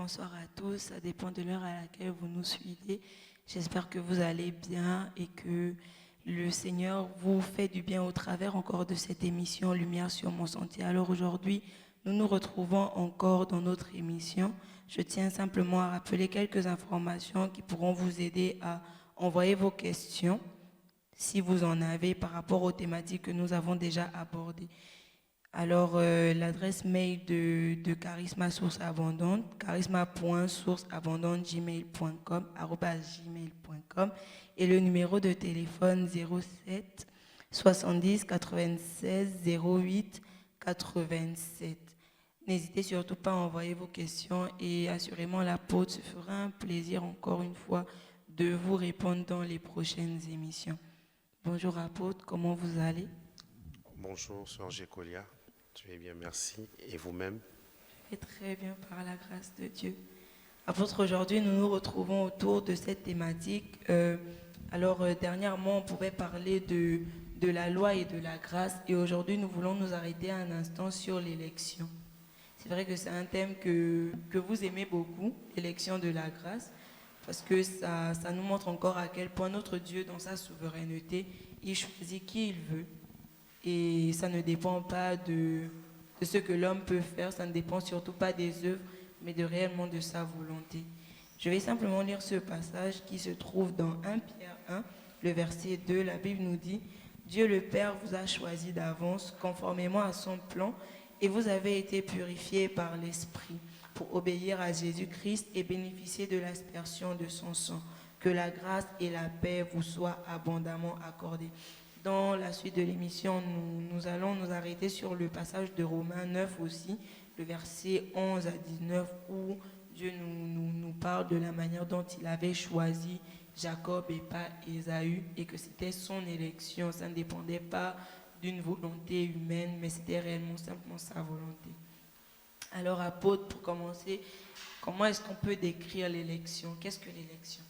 bonsoir à tous. Ça dépend de l'heure à laquelle vous nous suivez. J'espère que vous allez bien et que le Seigneur vous fait du bien au travers encore de cette émission Lumière sur mon sentier. Alors aujourd'hui, nous nous retrouvons encore dans notre émission. Je tiens simplement à rappeler quelques informations qui pourront vous aider à envoyer vos questions, si vous en avez, par rapport aux thématiques que nous avons déjà abordées. Alors, l'adresse mail de Charisma Source Abondante, charisma.sourceabondante@gmail.com, @gmail.com, et le numéro de téléphone 07 70 96 08 87. N'hésitez surtout pas à envoyer vos questions et assurément l'apôtre se fera un plaisir encore une fois de vous répondre dans les prochaines émissions. Bonjour apôtre, comment vous allez? Bonjour, Sœur Gécolia. Je vais bien, merci. Et vous-même? Je vais très bien par la grâce de Dieu. Apôtre, aujourd'hui, nous nous retrouvons autour de cette thématique. Dernièrement, on pouvait parler de la loi et de la grâce. Et aujourd'hui, nous voulons nous arrêter un instant sur l'élection. C'est vrai que c'est un thème que vous aimez beaucoup, l'élection de la grâce, parce que ça nous montre encore à quel point notre Dieu, dans sa souveraineté, il choisit qui il veut. Et ça ne dépend pas de ce que l'homme peut faire, ça ne dépend surtout pas des œuvres, mais réellement de sa volonté. Je vais simplement lire ce passage qui se trouve dans 1 Pierre 1, le verset 2. La Bible nous dit « Dieu le Père vous a choisi d'avance, conformément à son plan, et vous avez été purifiés par l'Esprit pour obéir à Jésus-Christ et bénéficier de l'aspersion de son sang. Que la grâce et la paix vous soient abondamment accordées. » Dans la suite de l'émission, nous allons nous arrêter sur le passage de Romains 9 aussi, le verset 11 à 19, où Dieu nous parle de la manière dont il avait choisi Jacob et pas Ésaü, et que c'était son élection, ça ne dépendait pas d'une volonté humaine, mais c'était réellement simplement sa volonté. Alors, apôtre, pour commencer, comment est-ce qu'on peut décrire l'élection? Qu'est-ce que l'élection?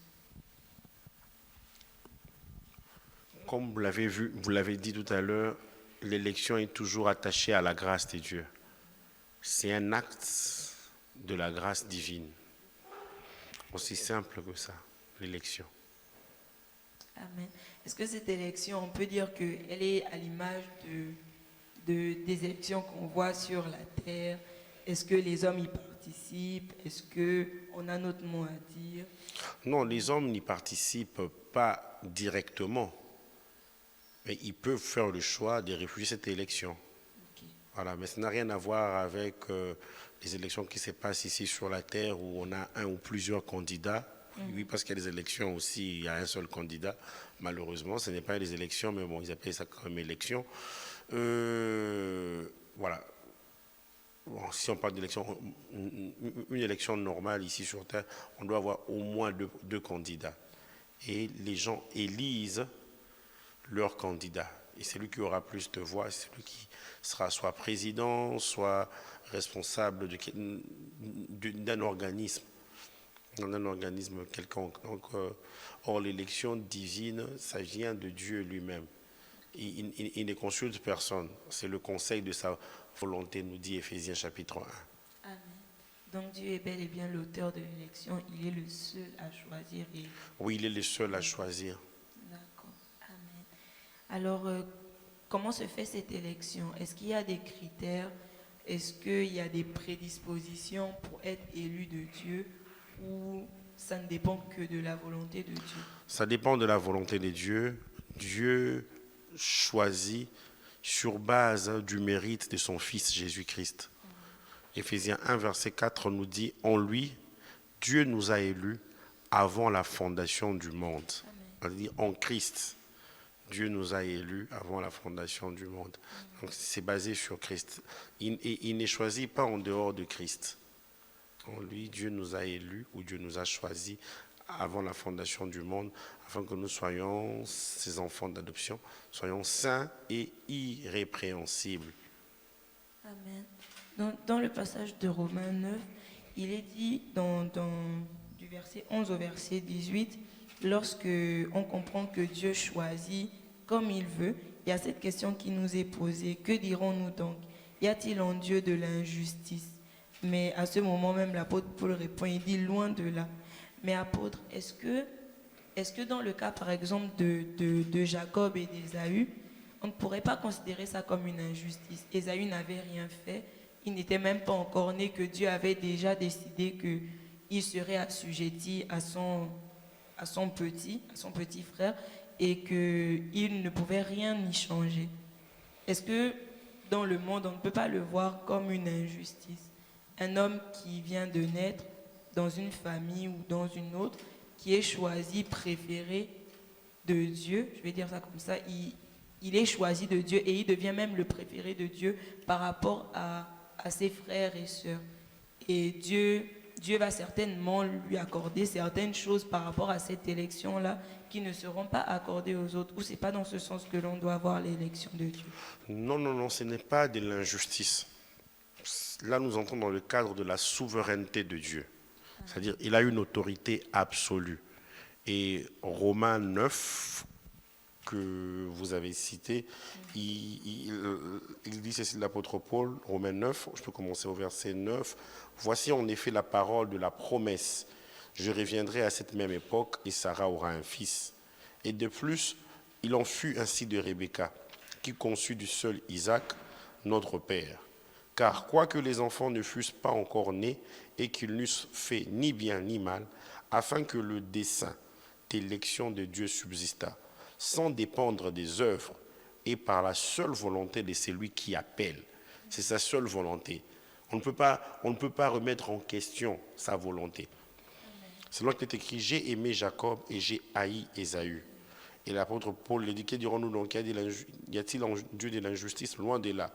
Comme vous l'avez vu, vous l'avez dit tout à l'heure, l'élection est toujours attachée à la grâce de Dieu. C'est un acte de la grâce divine. Aussi simple que ça, l'élection. Amen. Est-ce que cette élection, on peut dire qu'elle est à l'image des élections qu'on voit sur la terre? Est-ce que les hommes y participent? Est-ce qu'on a notre mot à dire? Non, les hommes n'y participent pas directement, mais ils peuvent faire le choix de refuser cette élection. Okay. Voilà, mais ça n'a rien à voir avec les élections qui se passent ici sur la terre où on a un ou plusieurs candidats. Oui, parce qu'il y a des élections aussi, il y a un seul candidat. Malheureusement, ce n'est pas des élections, mais bon, ils appellent ça comme élection. Voilà. Bon, si on parle d'élection, une élection normale ici sur Terre, on doit avoir au moins deux candidats. Et les gens élisent leur candidat. Et celui qui aura plus de voix, c'est celui qui sera soit président, soit responsable d'un organisme. Dans un organisme quelconque. Donc, or, l'élection divine, ça vient de Dieu lui-même. Il ne consulte personne. C'est le conseil de sa volonté, nous dit Éphésiens chapitre 1. Amen. Donc Dieu est bel et bien l'auteur de l'élection. Il est le seul à choisir. Oui, il est le seul à choisir. D'accord. Amen. Alors, comment se fait cette élection? Est-ce qu'il y a des critères? Est-ce qu'il y a des prédispositions pour être élu de Dieu? Ou ça ne dépend que de la volonté de Dieu? Ça dépend de la volonté de Dieu. Dieu choisit sur base du mérite de son Fils Jésus-Christ. Éphésiens 1, verset 4 nous dit « En lui, Dieu nous a élus avant la fondation du monde. » On dit « En Christ, Dieu nous a élus avant la fondation du monde. » Donc c'est basé sur Christ. Il n'est choisi pas en dehors de Christ. En lui, Dieu nous a élus ou Dieu nous a choisis avant la fondation du monde, afin que nous soyons ses enfants d'adoption, soyons saints et irrépréhensibles. Amen. Dans le passage de Romains 9, il est dit du verset 11 au verset 18, lorsque on comprend que Dieu choisit comme il veut, il y a cette question qui nous est posée. Que dirons-nous donc? Y a-t-il en Dieu de l'injustice? Mais à ce moment même, l'apôtre Paul répond, il dit loin de là. Mais apôtre, est-ce que dans le cas par exemple de Jacob et d'Ésaü, on ne pourrait pas considérer ça comme une injustice? Ésaü n'avait rien fait, il n'était même pas encore né, que Dieu avait déjà décidé qu'il serait assujetti à son petit frère, et qu'il ne pouvait rien y changer. Est-ce que dans le monde, on ne peut pas le voir comme une injustice? Un homme qui vient de naître dans une famille ou dans une autre, qui est choisi, préféré de Dieu, je vais dire ça comme ça, il est choisi de Dieu et il devient même le préféré de Dieu par rapport à ses frères et sœurs. Et Dieu va certainement lui accorder certaines choses par rapport à cette élection-là qui ne seront pas accordées aux autres. Ou c'est pas dans ce sens que l'on doit voir l'élection de Dieu? Non, non, non, ce n'est pas de l'injustice. Là, nous entrons dans le cadre de la souveraineté de Dieu. C'est-à-dire, il a une autorité absolue. Et Romains 9, que vous avez cité, il dit ceci de l'apôtre Paul, Romains 9, je peux commencer au verset 9. Voici en effet la parole de la promesse. Je reviendrai à cette même époque et Sarah aura un fils. Et de plus, il en fut ainsi de Rebecca, qui conçut du seul Isaac, notre père. Car quoique les enfants ne fussent pas encore nés et qu'ils n'eussent fait ni bien ni mal, afin que le dessein d'élection de Dieu subsistât, sans dépendre des œuvres et par la seule volonté de celui qui appelle. C'est sa seule volonté. On ne peut pas remettre en question sa volonté. C'est là qu'il est écrit, j'ai aimé Jacob et j'ai haï Ésaü. Et l'apôtre Paul le dit, que dirons-nous donc? Y a-t-il en Dieu de l'injustice? Loin de là.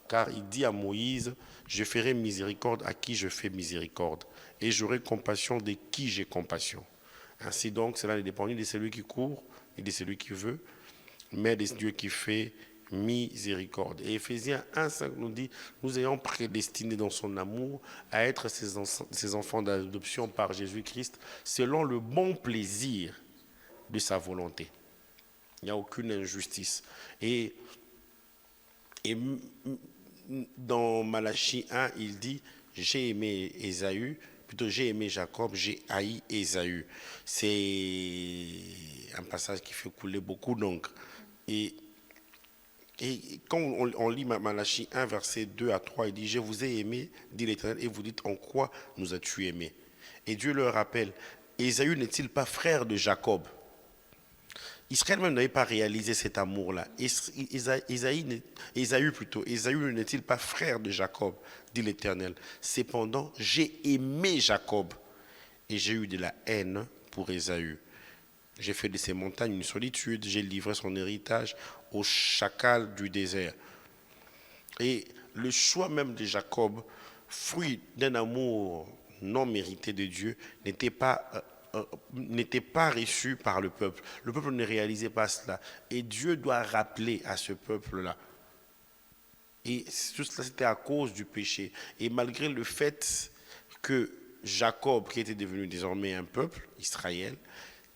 Car il dit à Moïse, je ferai miséricorde à qui je fais miséricorde, et j'aurai compassion de qui j'ai compassion. Ainsi donc, cela ne dépend ni de celui qui court, ni de celui qui veut, mais de Dieu qui fait miséricorde. Et Éphésiens 1,5 nous dit, nous ayons prédestinés dans son amour à être ses enfants d'adoption par Jésus-Christ, selon le bon plaisir de sa volonté. Il n'y a aucune injustice. Et dans Malachie 1, il dit, j'ai aimé Ésaü, plutôt j'ai aimé Jacob, j'ai haï Ésaü. C'est un passage qui fait couler beaucoup d'encre. Et quand on lit Malachie 1, versets 2 à 3, il dit, je vous ai aimé, dit l'Éternel, et vous dites, en quoi nous as-tu aimés? Et Dieu leur rappelle, Ésaü n'est-il pas frère de Jacob? Israël même n'avait pas réalisé cet amour-là. Ésaü n'est-il pas frère de Jacob, dit l'Éternel. Cependant, j'ai aimé Jacob et j'ai eu de la haine pour Ésaü. J'ai fait de ces montagnes une solitude, j'ai livré son héritage aux chacals du désert. Et le choix même de Jacob, fruit d'un amour non mérité de Dieu, n'était pas reçu par le peuple. Le peuple ne réalisait pas cela. Et Dieu doit rappeler à ce peuple-là. Et tout cela, c'était à cause du péché. Et malgré le fait que Jacob, qui était devenu désormais un peuple, Israël,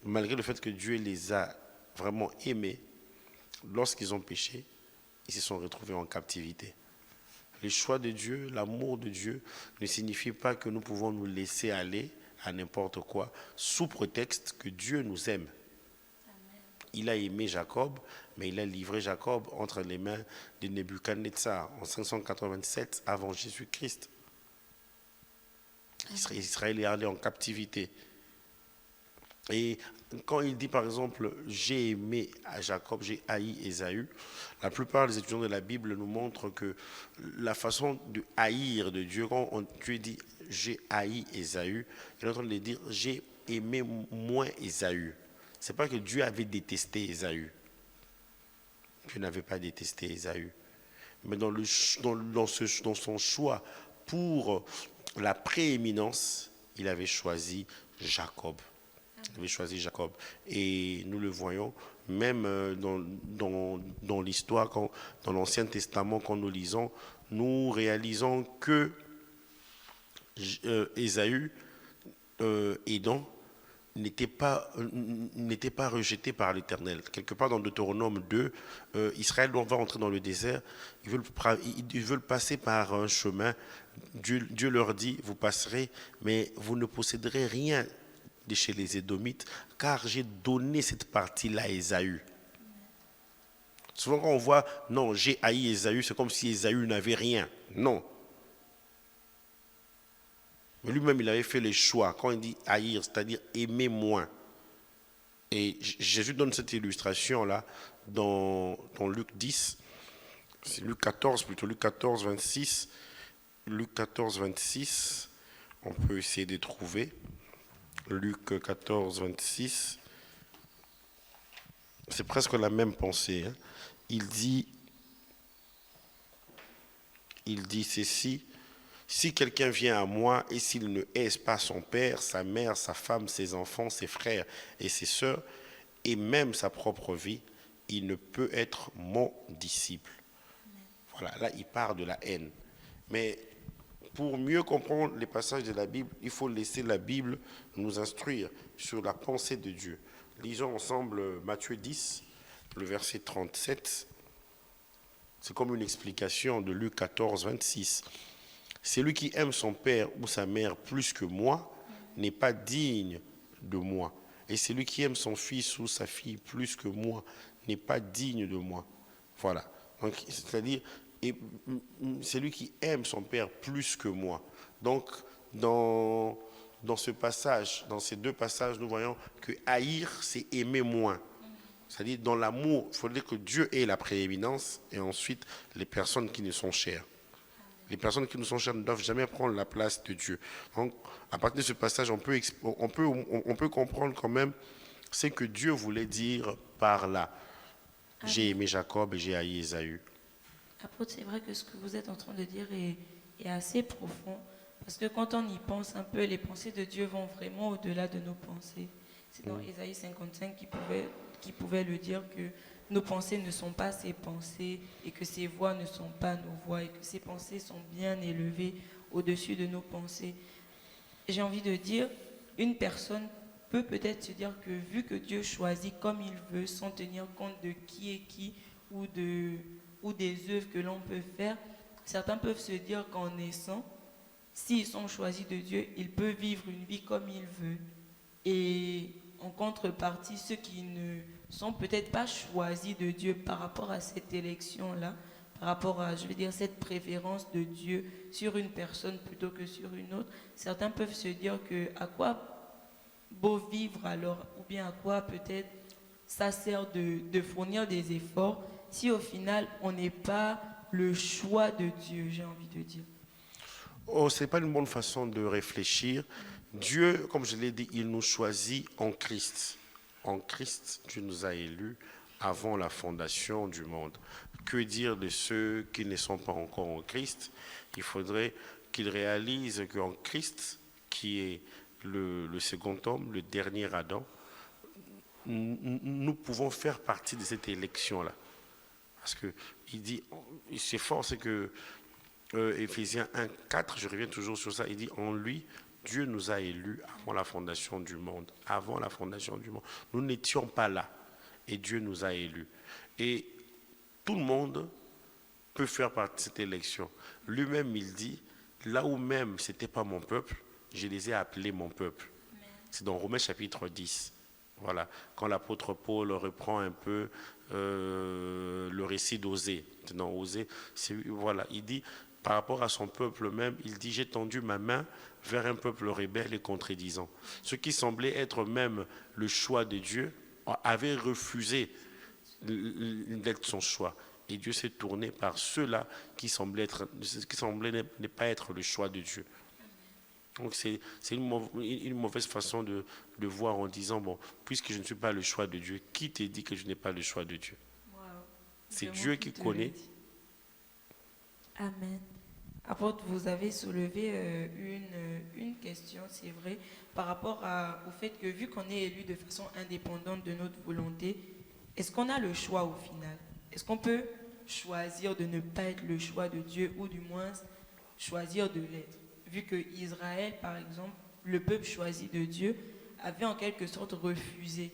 malgré le fait que Dieu les a vraiment aimés, lorsqu'ils ont péché, ils se sont retrouvés en captivité. Le choix de Dieu, l'amour de Dieu, ne signifie pas que nous pouvons nous laisser aller à n'importe quoi, sous prétexte que Dieu nous aime. Amen. Il a aimé Jacob, mais il a livré Jacob entre les mains de Nebuchadnezzar en 587 avant Jésus-Christ. Israël est allé en captivité. Et quand il dit par exemple « j'ai aimé Jacob, j'ai haï Ésaü », la plupart des étudiants de la Bible nous montrent que la façon de haïr de Dieu, quand Dieu dit « j'ai haï Ésaü », il est en train de dire « j'ai aimé moins Ésaü ». Ce n'est pas que Dieu avait détesté Ésaü. Dieu n'avait pas détesté Ésaü. Mais dans son choix pour la prééminence, il avait choisi Jacob. Il avait choisi Jacob. Et nous le voyons même dans l'histoire, dans l'Ancien Testament, quand nous lisons, nous réalisons que Ésaü, Édom, n'était pas rejeté par l'Éternel. Quelque part dans Deutéronome 2, Israël va entrer dans le désert, ils veulent passer par un chemin. Dieu leur dit, vous passerez, mais vous ne posséderez rien de chez les Édomites, car j'ai donné cette partie-là à Ésaü. Souvent quand on voit, non, j'ai haï Ésaü, c'est comme si Ésaü n'avait rien. Non. Mais lui-même, il avait fait le choix. Quand il dit haïr, c'est-à-dire aimer moins. Et Jésus donne cette illustration-là dans Luc 10. C'est Luc 14, plutôt Luc 14, 26. Luc 14, 26. On peut essayer de trouver. Luc 14, 26. C'est presque la même pensée. Hein. Il dit ceci. Si quelqu'un vient à moi et s'il ne hait pas son père, sa mère, sa femme, ses enfants, ses frères et ses sœurs, et même sa propre vie, il ne peut être mon disciple. Voilà, là il part de la haine. Mais pour mieux comprendre les passages de la Bible, il faut laisser la Bible nous instruire sur la pensée de Dieu. Lisons ensemble Matthieu 10, le verset 37. C'est comme une explication de Luc 14, 26. Celui qui aime son père ou sa mère plus que moi n'est pas digne de moi. Et celui qui aime son fils ou sa fille plus que moi n'est pas digne de moi. Voilà. Donc, c'est-à-dire, celui qui aime son père plus que moi. Donc, dans ce passage, dans ces deux passages, nous voyons que haïr, c'est aimer moins. C'est-à-dire, dans l'amour, il faut dire que Dieu ait la prééminence et ensuite les personnes qui nous sont chères. Les personnes qui nous sont chères ne doivent jamais prendre la place de Dieu. Donc, à partir de ce passage, on peut comprendre quand même ce que Dieu voulait dire par là. J'ai aimé Jacob et j'ai haï Ésaü. Apôtre, c'est vrai que ce que vous êtes en train de dire est assez profond. Parce que quand on y pense un peu, les pensées de Dieu vont vraiment au-delà de nos pensées. C'est dans Ésaïe 55 qui pouvait le dire que nos pensées ne sont pas ses pensées et que ses voix ne sont pas nos voix et que ses pensées sont bien élevées au-dessus de nos pensées. J'ai envie de dire, une personne peut peut-être se dire que vu que Dieu choisit comme il veut sans tenir compte de qui est qui ou des œuvres que l'on peut faire, certains peuvent se dire qu'en naissant, s'ils sont choisis de Dieu, ils peuvent vivre une vie comme ils veulent. Et en contrepartie, ceux qui ne sont peut-être pas choisis de Dieu par rapport à cette élection-là, par rapport à, cette préférence de Dieu sur une personne plutôt que sur une autre, certains peuvent se dire que à quoi beau vivre alors, ou bien à quoi peut-être ça sert de fournir des efforts si au final on n'est pas le choix de Dieu, j'ai envie de dire. Oh, ce n'est pas une bonne façon de réfléchir. Dieu, comme je l'ai dit, il nous choisit en Christ. En Christ, Dieu nous a élus avant la fondation du monde. Que dire de ceux qui ne sont pas encore en Christ? Il faudrait qu'ils réalisent qu'en Christ, qui est le second homme, le dernier Adam, nous pouvons faire partie de cette élection-là. Parce qu'il dit, c'est fort, c'est que Éphésiens 1,4, je reviens toujours sur ça, il dit, en lui, Dieu nous a élus avant la fondation du monde. Avant la fondation du monde. Nous n'étions pas là. Et Dieu nous a élus. Et tout le monde peut faire partie de cette élection. Lui-même, il dit, là où même ce n'était pas mon peuple, je les ai appelés mon peuple. C'est dans Romains chapitre 10. Voilà. Quand l'apôtre Paul reprend un peu le récit d'Osée. Dans Osée, voilà, il dit, par rapport à son peuple même, il dit, j'ai tendu ma main vers un peuple rebelle et contredisant. Ce qui semblait être même le choix de Dieu avait refusé d'être son choix. Et Dieu s'est tourné par ceux-là qui semblaient ne pas être le choix de Dieu. Donc c'est une mauvaise façon de voir en disant, bon, puisque je ne suis pas le choix de Dieu, qui te dit que je n'ai pas le choix de Dieu? Wow. C'est Dieu qui connaît. Amen. Apôtre, vous avez soulevé une question, c'est vrai, par rapport au fait que vu qu'on est élu de façon indépendante de notre volonté, est-ce qu'on a le choix au final? Est-ce qu'on peut choisir de ne pas être le choix de Dieu ou du moins choisir de l'être? Vu que Israël, par exemple, le peuple choisi de Dieu, avait en quelque sorte refusé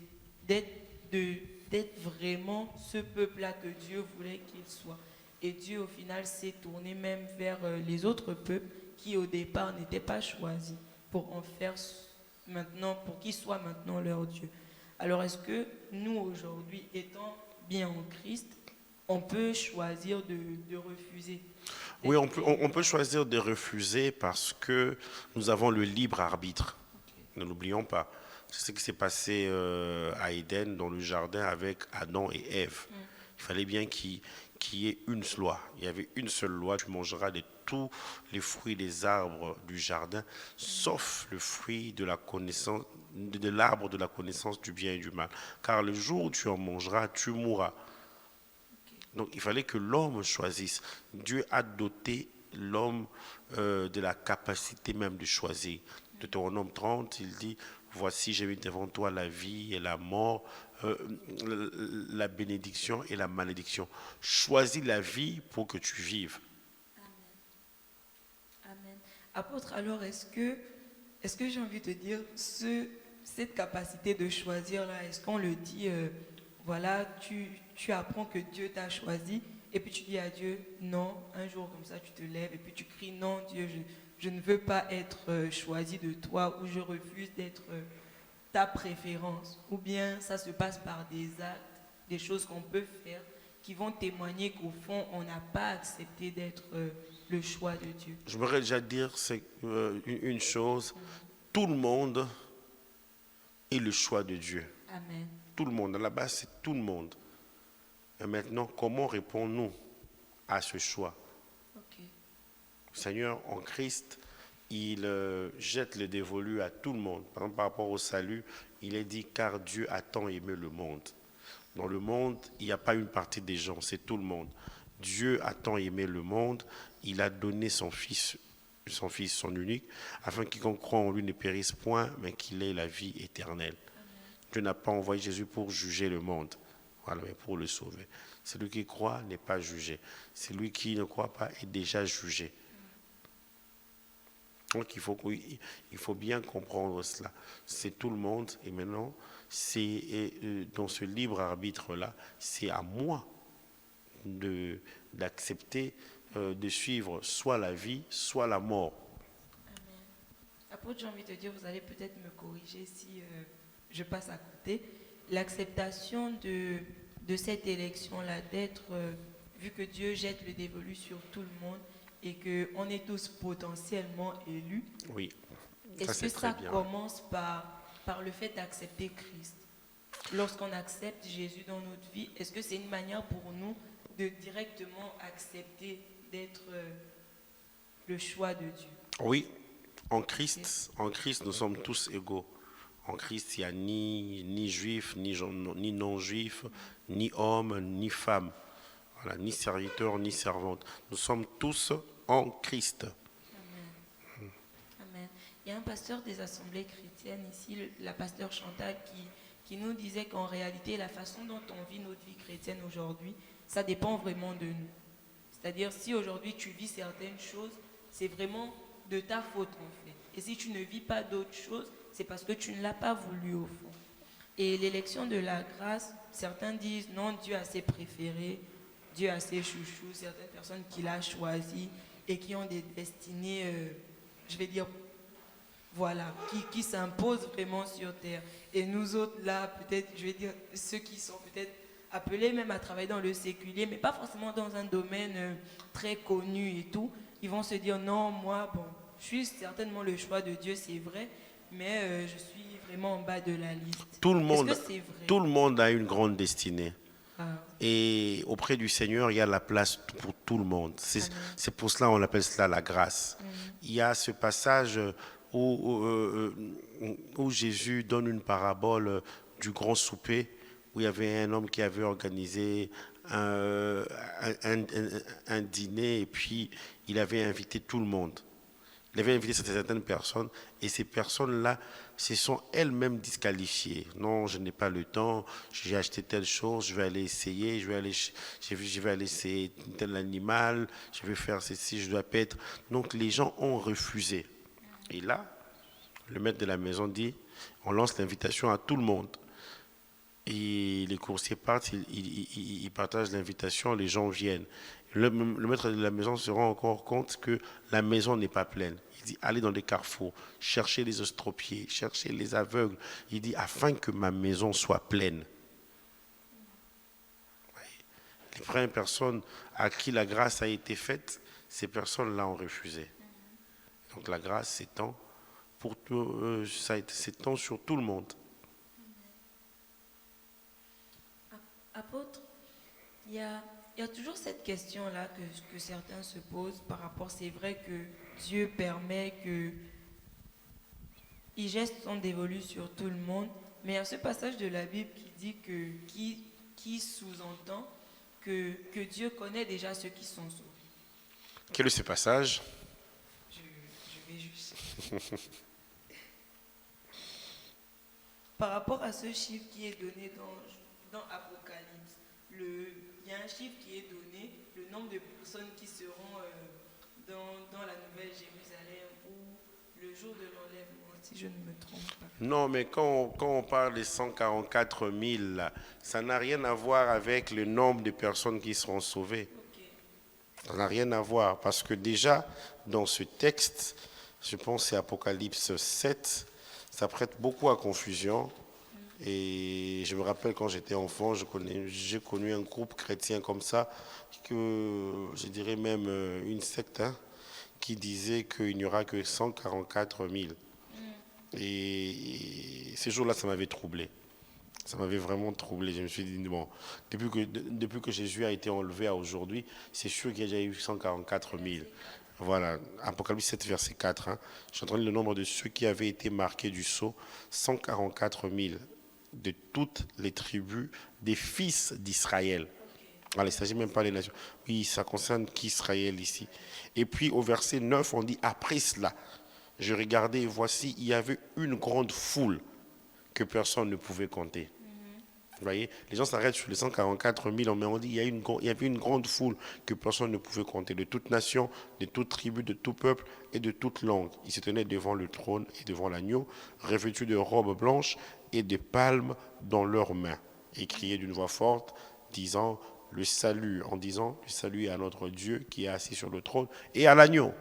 d'être vraiment ce peuple-là que Dieu voulait qu'il soit. Et Dieu, au final, s'est tourné même vers les autres peuples qui, au départ, n'étaient pas choisis pour en faire maintenant, pour qu'ils soient maintenant leur Dieu. Alors, est-ce que nous, aujourd'hui, étant bien en Christ, on peut choisir de refuser? Oui, on peut choisir de refuser parce que nous avons le libre arbitre. Ne l'oublions pas. C'est ce qui s'est passé à Éden, dans le jardin, avec Adam et Ève. Il fallait bien qu'il y ait une loi. Il y avait une seule loi. Tu mangeras de tous les fruits des arbres du jardin, sauf le fruit de la connaissance, de l'arbre de la connaissance du bien et du mal. Car le jour où tu en mangeras, tu mourras. Donc il fallait que l'homme choisisse. Dieu a doté l'homme de la capacité même de choisir. Deutéronome 30, il dit, voici j'ai mis devant toi la vie et la mort, la bénédiction et la malédiction. Choisis la vie pour que tu vives. Amen. Apôtre, alors est-ce que j'ai envie de dire, cette capacité de choisir là, est-ce qu'on le dit, voilà, tu apprends que Dieu t'a choisi, et puis tu dis à Dieu, non, un jour comme ça tu te lèves, et puis tu cries, non Dieu, je ne veux pas être choisi de toi, ou je refuse d'être ta préférence, ou bien ça se passe par des actes, des choses qu'on peut faire, qui vont témoigner qu'au fond, on n'a pas accepté d'être le choix de Dieu. Je voudrais déjà dire une chose, tout le monde est le choix de Dieu. Amen. Tout le monde, à la base c'est tout le monde. Et maintenant, comment répondons-nous à ce choix? Ok. Le Seigneur en Christ, il jette le dévolu à tout le monde. Par exemple, par rapport au salut, il est dit car Dieu a tant aimé le monde. Dans le monde, il n'y a pas une partie des gens, c'est tout le monde. Dieu a tant aimé le monde, il a donné son fils, son unique, afin qu'il croit en lui ne périsse point, mais qu'il ait la vie éternelle. Amen. Dieu n'a pas envoyé Jésus pour juger le monde, voilà, mais pour le sauver. Celui qui croit n'est pas jugé. Celui qui ne croit pas est déjà jugé. Donc il faut bien comprendre cela. C'est tout le monde, et maintenant, dans ce libre arbitre-là, c'est à moi d'accepter de suivre soit la vie, soit la mort. Amen. Apôtre, j'ai envie de dire, vous allez peut-être me corriger si je passe à côté. L'acceptation de cette élection-là, d'être, vu que Dieu jette le dévolu sur tout le monde et qu'on est tous potentiellement élus, oui, est-ce que ça commence par le fait d'accepter Christ? Lorsqu'on accepte Jésus dans notre vie, est-ce que c'est une manière pour nous de directement accepter d'être le choix de Dieu? Oui, en Christ, nous sommes tous égaux. En Christ, il n'y a ni juif, ni non-juif, ni homme, ni femme, voilà, ni serviteur, ni servante. Nous sommes tous en Christ. Amen. Amen. Il y a un pasteur des assemblées chrétiennes ici, la pasteur Chantal, qui nous disait qu'en réalité, la façon dont on vit notre vie chrétienne aujourd'hui, ça dépend vraiment de nous. C'est-à-dire, si aujourd'hui tu vis certaines choses, c'est vraiment de ta faute en fait. Et si tu ne vis pas d'autres choses, c'est parce que tu ne l'as pas voulu au fond. Et l'élection de la grâce, certains disent non, Dieu a ses préférés, Dieu a ses chouchous, certaines personnes qu'il a choisies et qui ont des destinées, je vais dire, voilà, qui s'imposent vraiment sur terre. Et nous autres là, peut-être, je vais dire, ceux qui sont peut-être appelés même à travailler dans le séculier, mais pas forcément dans un domaine très connu et tout, ils vont se dire non, moi, bon, je suis certainement le choix de Dieu, c'est vrai, mais je suis vraiment en bas de la liste. Tout le monde a une grande destinée. Ah. Et auprès du Seigneur, il y a la place pour tout le monde. C'est pour cela qu'on appelle cela la grâce. Il y a ce passage où Jésus donne une parabole du grand souper, où il y avait un homme qui avait organisé un dîner et puis il avait invité tout le monde. Il avait invité certaines personnes et ces personnes-là se sont elles-mêmes disqualifiées. Non, je n'ai pas le temps, j'ai acheté telle chose, je vais aller essayer, je vais aller essayer tel animal, je vais faire ceci, je dois paître. Donc les gens ont refusé. Et là, le maître de la maison dit, On lance l'invitation à tout le monde. Et les coursiers partent, ils partagent l'invitation, les gens viennent. Le maître de la maison se rend encore compte que la maison n'est pas pleine. Il dit, allez dans les carrefours, cherchez les estropiés, cherchez les aveugles. Il dit, afin que ma maison soit pleine. Les premières personnes à qui la grâce a été faite, ces personnes-là ont refusé. Donc la grâce s'étend s'étend sur tout le monde. Apôtre, il y a toujours cette question-là que certains se posent par rapport, c'est vrai que Dieu permet que les gestes sont dévolus sur tout le monde, mais il y a ce passage de la Bible qui dit qui sous-entend que Dieu connaît déjà ceux qui sont sauvés. Quel est ce passage? Je vais juste... Par rapport à ce chiffre qui est donné dans Apocalypse, il y a un chiffre qui est donné, le nombre de personnes qui seront dans la Nouvelle Jérusalem ou le jour de l'enlèvement, si je ne me trompe pas. Non, mais quand on parle des 144 000, là, ça n'a rien à voir avec le nombre de personnes qui seront sauvées. Okay. Ça n'a rien à voir, parce que déjà, dans ce texte, je pense que c'est Apocalypse 7, ça prête beaucoup à confusion. Et je me rappelle quand j'étais enfant, j'ai connu un groupe chrétien comme ça, que je dirais même une secte, qui disait qu'il n'y aura que 144 000. Et ces jours-là, ça m'avait troublé. Ça m'avait vraiment troublé. Je me suis dit, bon, depuis que Jésus a été enlevé à aujourd'hui, c'est sûr qu'il y a déjà eu 144 000. Voilà, Apocalypse 7, verset 4. Je suis en train de lire le nombre de ceux qui avaient été marqués du sceau, 144 000 de toutes les tribus des fils d'Israël. Voilà, il ne s'agit même pas des nations. Oui, ça concerne qu'Israël ici. Et puis au verset 9, on dit, après cela, je regardais et voici, il y avait une grande foule que personne ne pouvait compter. Vous voyez, les gens s'arrêtent sur les 144 000, mais on dit il y avait une grande foule que personne ne pouvait compter, de toute nation, de toute tribu, de tout peuple et de toute langue. Ils se tenaient devant le trône et devant l'agneau, revêtus de robes blanches et de palmes dans leurs mains, et criaient d'une voix forte, disant le salut, en disant le salut à notre Dieu qui est assis sur le trône et à l'agneau.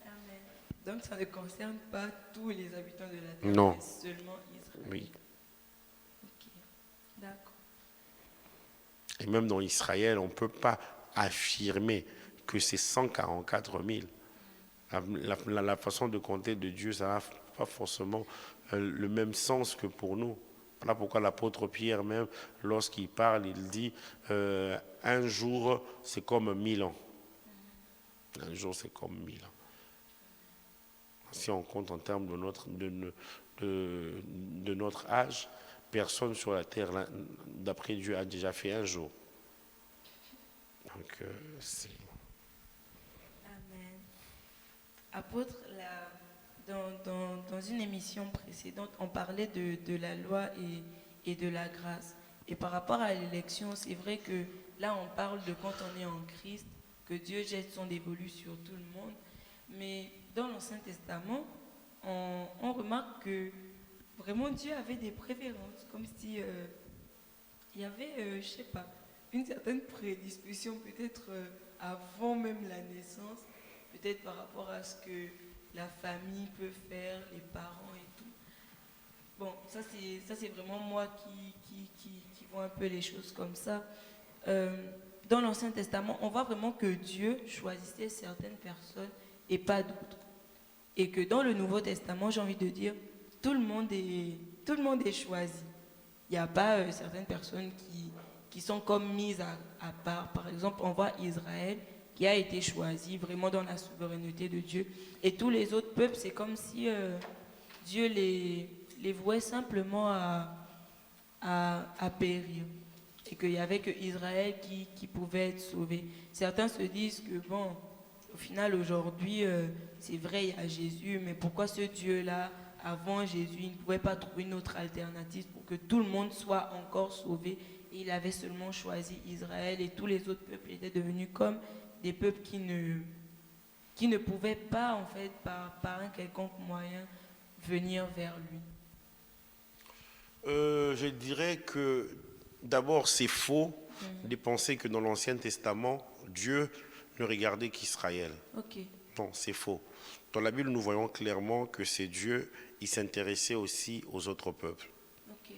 Amen. Donc ça ne concerne pas tous les habitants de la terre, Non. mais seulement Israël. Oui. Ok, d'accord. Et même dans Israël, on ne peut pas affirmer que c'est 144 000. La façon de compter de Dieu, ça n'a pas forcément le même sens que pour nous. Voilà pourquoi l'apôtre Pierre, même lorsqu'il parle, il dit un jour, c'est comme 1000 ans. Un jour, c'est comme 1000 ans. Si on compte en termes de notre âge, personne sur la terre, d'après Dieu, a déjà fait un jour. Donc, c'est... Amen. Apôtre, dans une émission précédente, on parlait de la loi et de la grâce. Et par rapport à l'élection, c'est vrai que là, on parle de quand on est en Christ, que Dieu jette son dévolu sur tout le monde. Mais dans l'Ancien Testament, on remarque que vraiment Dieu avait des préférences, comme si il y avait, je sais pas, une certaine prédisposition peut-être avant même la naissance, peut-être par rapport à ce que la famille peut faire, les parents et tout. Bon, ça c'est vraiment moi qui vois un peu les choses comme ça. Dans l'Ancien Testament, on voit vraiment que Dieu choisissait certaines personnes et pas d'autres. Et que dans le Nouveau Testament, j'ai envie de dire, tout le monde est choisi. Il n'y a pas certaines personnes qui sont comme mises à part. Par exemple, on voit Israël qui a été choisi vraiment dans la souveraineté de Dieu. Et tous les autres peuples, c'est comme si Dieu les vouait simplement à périr. Et qu'il n'y avait que Israël qui pouvait être sauvé. Certains se disent que bon, au final aujourd'hui, c'est vrai, il y a Jésus, mais pourquoi ce Dieu-là, avant Jésus, il ne pouvait pas trouver une autre alternative pour que tout le monde soit encore sauvé? Et il avait seulement choisi Israël et tous les autres peuples étaient devenus comme des peuples qui ne pouvaient pas, en fait, par un quelconque moyen, venir vers lui? Je dirais que d'abord c'est faux de penser que dans l'Ancien Testament, Dieu ne regardait qu'Israël. Ok, Non, c'est faux. Dans la Bible, nous voyons clairement que c'est Dieu, il s'intéressait aussi aux autres peuples. ok,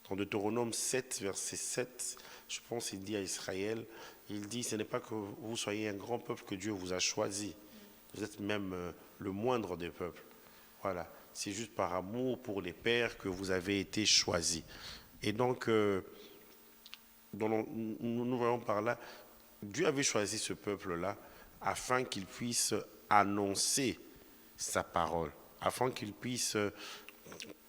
Dans Deutéronome 7, verset 7, je pense qu'il dit à Israël, il dit, ce n'est pas que vous soyez un grand peuple que Dieu vous a choisi. Vous êtes même le moindre des peuples. Voilà, c'est juste par amour pour les pères que vous avez été choisis. Et donc, nous voyons par là, Dieu avait choisi ce peuple-là afin qu'il puisse annoncer sa parole, afin qu'il puisse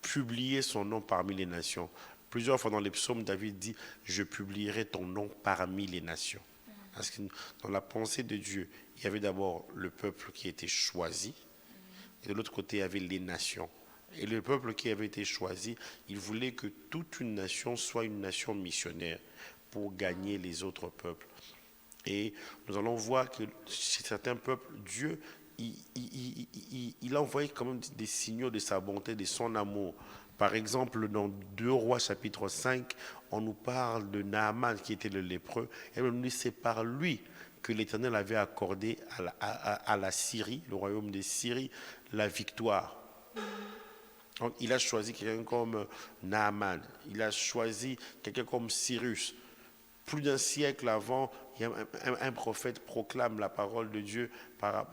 publier son nom parmi les nations. Plusieurs fois dans les psaumes, David dit, je publierai ton nom parmi les nations. Parce que dans la pensée de Dieu, il y avait d'abord le peuple qui était choisi, et de l'autre côté, il y avait les nations. Et le peuple qui avait été choisi, il voulait que toute une nation soit une nation missionnaire pour gagner les autres peuples. Et nous allons voir que chez certains peuples, Dieu, il a envoyé quand même des signaux de sa bonté, de son amour. Par exemple, dans 2 Rois chapitre 5, on nous parle de Naaman qui était le lépreux. Et on nous dit c'est par lui que l'Éternel avait accordé à la Syrie, le royaume de Syrie, la victoire. Donc, il a choisi quelqu'un comme Naaman. Il a choisi quelqu'un comme Cyrus. Plus d'un siècle avant, il y a un prophète proclame la parole de Dieu par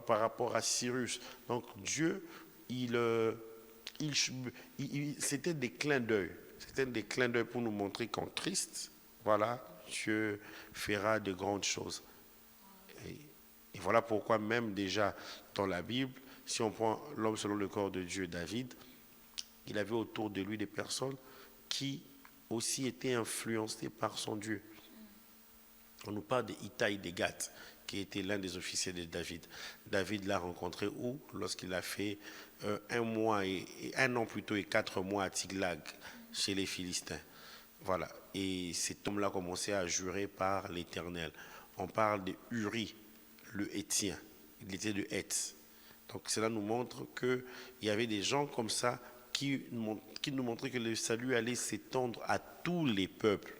rapport à Cyrus. Donc Dieu, c'était des clins d'œil. C'était des clins d'œil pour nous montrer qu'en Christ, voilà, Dieu fera de grandes choses. Et voilà pourquoi même déjà dans la Bible, si on prend l'homme selon le corps de Dieu, David, il avait autour de lui des personnes qui aussi étaient influencées par son Dieu. On nous parle de Itaï de Gath, qui était l'un des officiers de David. David l'a rencontré où? Lorsqu'il a fait 1 an plutôt et 4 mois à Tiglag, chez les Philistins. Voilà. Et cet homme-là a commencé à jurer par l'Éternel. On parle de Uri, le Hétien. Il était de Héth. Donc cela nous montre qu'il y avait des gens comme ça qui nous montraient que le salut allait s'étendre à tous les peuples.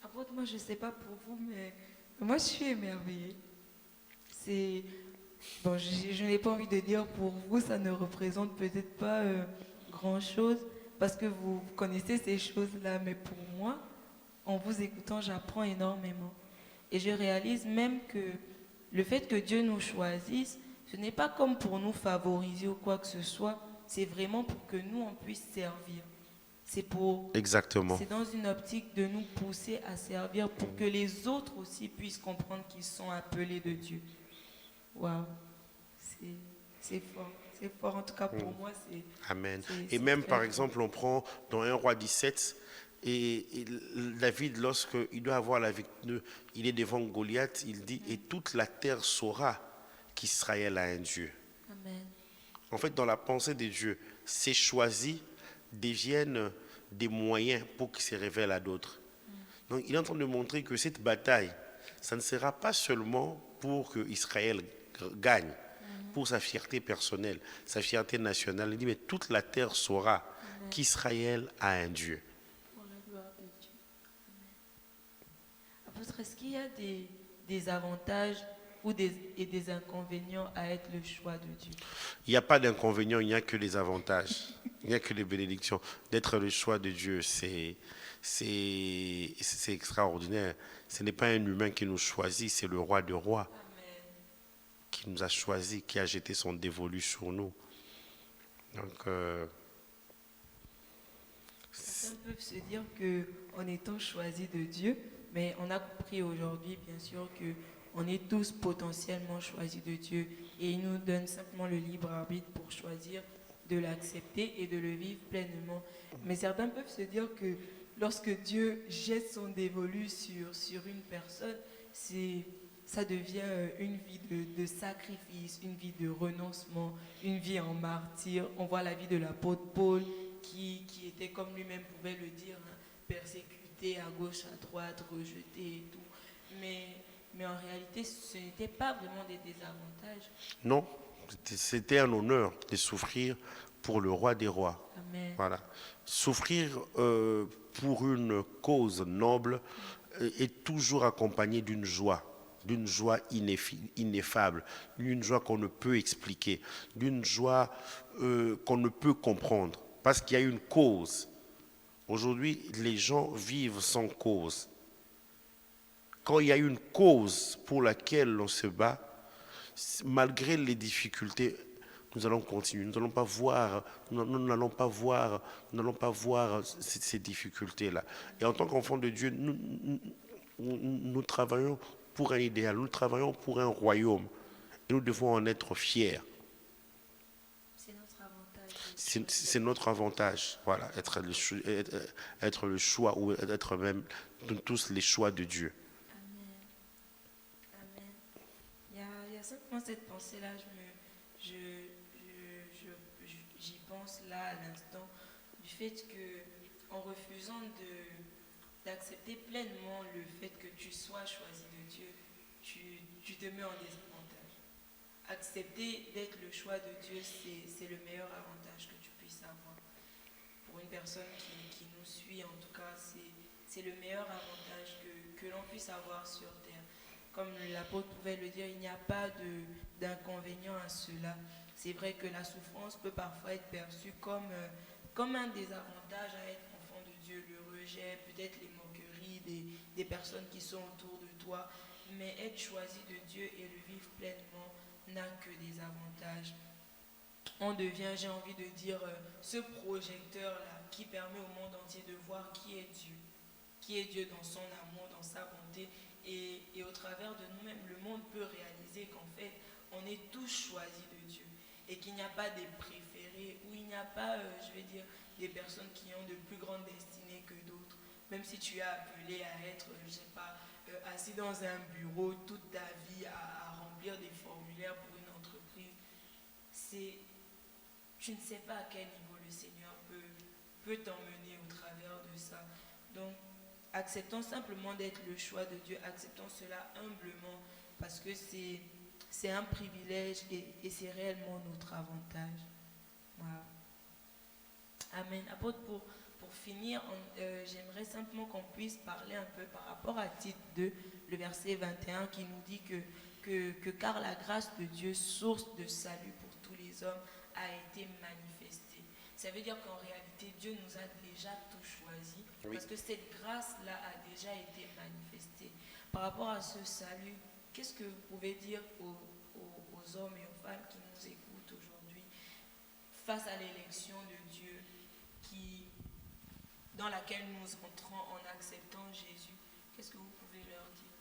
Apôtre, moi je ne sais pas pour vous, mais moi je suis émerveillée. C'est bon, je n'ai pas envie de dire pour vous, ça ne représente peut-être pas grand-chose parce que vous connaissez ces choses-là, mais pour moi, en vous écoutant, j'apprends énormément. Et je réalise même que le fait que Dieu nous choisisse, ce n'est pas comme pour nous favoriser ou quoi que ce soit, c'est vraiment pour que nous, on puisse servir. Exactement. C'est dans une optique de nous pousser à servir pour que les autres aussi puissent comprendre qu'ils sont appelés de Dieu. Waouh, c'est fort. C'est fort, en tout cas pour moi. Amen. Et même par exemple, on prend dans 1 Roi 17, et David, lorsqu'il doit avoir la victoire, il est devant Goliath, il dit, et toute la terre saura qu'Israël a un Dieu. Amen. En fait, dans la pensée de Dieu, ces choisis deviennent des moyens pour qu'ils se révèlent à d'autres. Donc, il est en train de montrer que cette bataille, ça ne sera pas seulement pour que Israël gagne, pour sa fierté personnelle, sa fierté nationale. Il dit, mais toute la terre saura qu'Israël a un Dieu. Pour la gloire de Dieu. Apôtre, est-ce qu'il y a des avantages et des inconvénients à être le choix de Dieu? Il n'y a pas d'inconvénients, il n'y a que des avantages. Il n'y a que des bénédictions. D'être le choix de Dieu, c'est extraordinaire. Ce n'est pas un humain qui nous choisit, c'est le roi des rois. Amen. Qui nous a choisis, qui a jeté son dévolu sur nous. Donc, certains peuvent se dire qu'en étant choisi de Dieu, mais on a compris aujourd'hui, bien sûr, qu'on est tous potentiellement choisis de Dieu et il nous donne simplement le libre arbitre pour choisir de l'accepter et de le vivre pleinement. Mais certains peuvent se dire que lorsque Dieu jette son dévolu sur une personne, ça devient une vie de sacrifice, une vie de renoncement, une vie en martyr. On voit la vie de l'apôtre Paul qui était, comme lui-même pouvait le dire, persécuté à gauche, à droite, rejeté et tout. Mais mais en réalité, ce n'était pas vraiment des désavantages. Non, c'était un honneur de souffrir pour le roi des rois. Amen. Voilà. Souffrir pour une cause noble est toujours accompagné d'une joie ineffable, d'une joie qu'on ne peut expliquer, d'une joie qu'on ne peut comprendre, parce qu'il y a une cause. Aujourd'hui, les gens vivent sans cause. Quand il y a une cause pour laquelle l'on se bat, malgré les difficultés, nous allons continuer. Nous n'allons pas voir, ces difficultés-là. Et en tant qu'enfants de Dieu, nous travaillons pour un idéal, nous travaillons pour un royaume. Et nous devons en être fiers. C'est notre avantage. C'est notre avantage, voilà, être le choix ou être même tous les choix de Dieu. Amen. Amen. Il y a simplement cette pensée-là, j'y pense là à l'instant, du fait que en refusant d'accepter pleinement le fait que tu sois choisi de Dieu, tu te mets en désavantage. Accepter d'être le choix de Dieu, c'est le meilleur avantage que tu puisses avoir. Pour une personne qui nous suit, en tout cas, c'est le meilleur avantage que l'on puisse avoir sur terre. Comme l'apôtre pouvait le dire, il n'y a pas d'inconvénient à cela. C'est vrai que la souffrance peut parfois être perçue comme un désavantage à être enfant de Dieu, le rejet, peut-être les moqueries des personnes qui sont autour de toi. Mais être choisi de Dieu et le vivre pleinement n'a que des avantages. On devient, j'ai envie de dire, ce projecteur-là qui permet au monde entier de voir qui est Dieu. Qui est Dieu dans son amour, dans sa bonté. Et au travers de nous-mêmes, le monde peut réaliser qu'en fait, on est tous choisis de Dieu. Et qu'il n'y a pas des préférés, ou il n'y a pas, je vais dire, des personnes qui ont de plus grandes destinées que d'autres. Même si tu es appelé à être, je ne sais pas, assis dans un bureau toute ta vie à remplir des formulaires pour une entreprise, tu ne sais pas à quel niveau le Seigneur peut t'emmener au travers de ça. Donc, acceptons simplement d'être le choix de Dieu, acceptons cela humblement, parce que c'est un privilège et c'est réellement notre avantage. Voilà. Amen. Apôtre, pour finir, j'aimerais simplement qu'on puisse parler un peu par rapport à Tite 2, le verset 21, qui nous dit que car la grâce de Dieu, source de salut pour tous les hommes, a été manifestée. Ça veut dire qu'en réalité, Dieu nous a déjà tout choisi, oui, parce que cette grâce-là a déjà été manifestée. Par rapport à ce salut, qu'est-ce que vous pouvez dire aux hommes et aux femmes qui nous écoutent aujourd'hui face à l'élection de Dieu dans laquelle nous entrons en acceptant Jésus? Qu'est-ce que vous pouvez leur dire?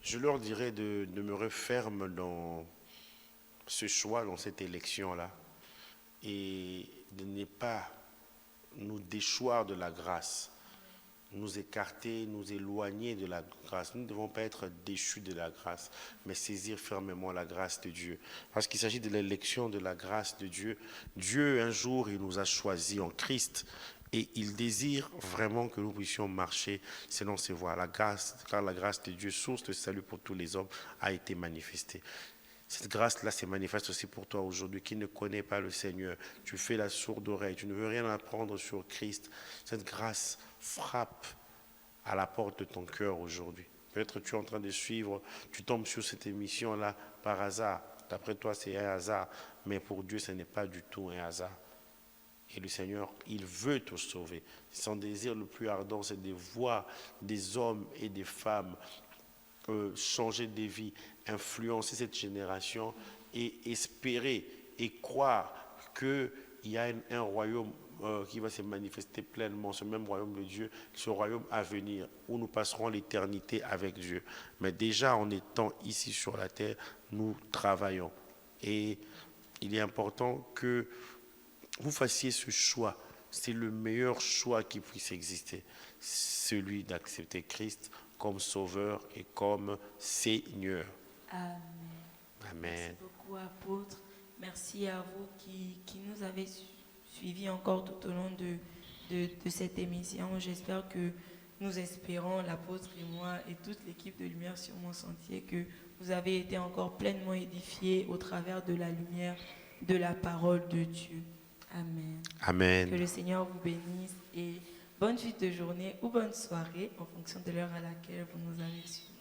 Je leur dirais de demeurer ferme dans ce choix, dans cette élection-là, et de ne pas nous déchoir de la grâce, nous écarter, nous éloigner de la grâce. Nous ne devons pas être déchus de la grâce, mais saisir fermement la grâce de Dieu. Parce qu'il s'agit de l'élection de la grâce de Dieu. Dieu, un jour, il nous a choisis en Christ. Et il désire vraiment que nous puissions marcher selon ses voies. Car la grâce de Dieu, source de salut pour tous les hommes, a été manifestée. Cette grâce-là se manifeste aussi pour toi aujourd'hui qui ne connais pas le Seigneur. Tu fais la sourde oreille, tu ne veux rien apprendre sur Christ. Cette grâce frappe à la porte de ton cœur aujourd'hui. Peut-être tu es en train de suivre, tu tombes sur cette émission-là par hasard. D'après toi, c'est un hasard, mais pour Dieu, ce n'est pas du tout un hasard. Et le Seigneur, il veut te sauver. Son désir le plus ardent, c'est de voir des hommes et des femmes changer de vie, influencer cette génération et espérer et croire qu'il y a un royaume qui va se manifester pleinement, ce même royaume de Dieu, ce royaume à venir, où nous passerons l'éternité avec Dieu. Mais déjà, en étant ici sur la terre, nous travaillons. Et il est important que vous fassiez ce choix. C'est le meilleur choix qui puisse exister. Celui d'accepter Christ comme sauveur et comme Seigneur. Amen. Amen. Merci beaucoup, apôtre. Merci à vous qui nous avez suivis encore tout au long de cette émission. J'espère que nous espérons, l'apôtre et moi et toute l'équipe de Lumière sur mon sentier, que vous avez été encore pleinement édifiés au travers de la lumière de la parole de Dieu. Amen. Amen. Que le Seigneur vous bénisse et bonne suite de journée ou bonne soirée en fonction de l'heure à laquelle vous nous avez suivis.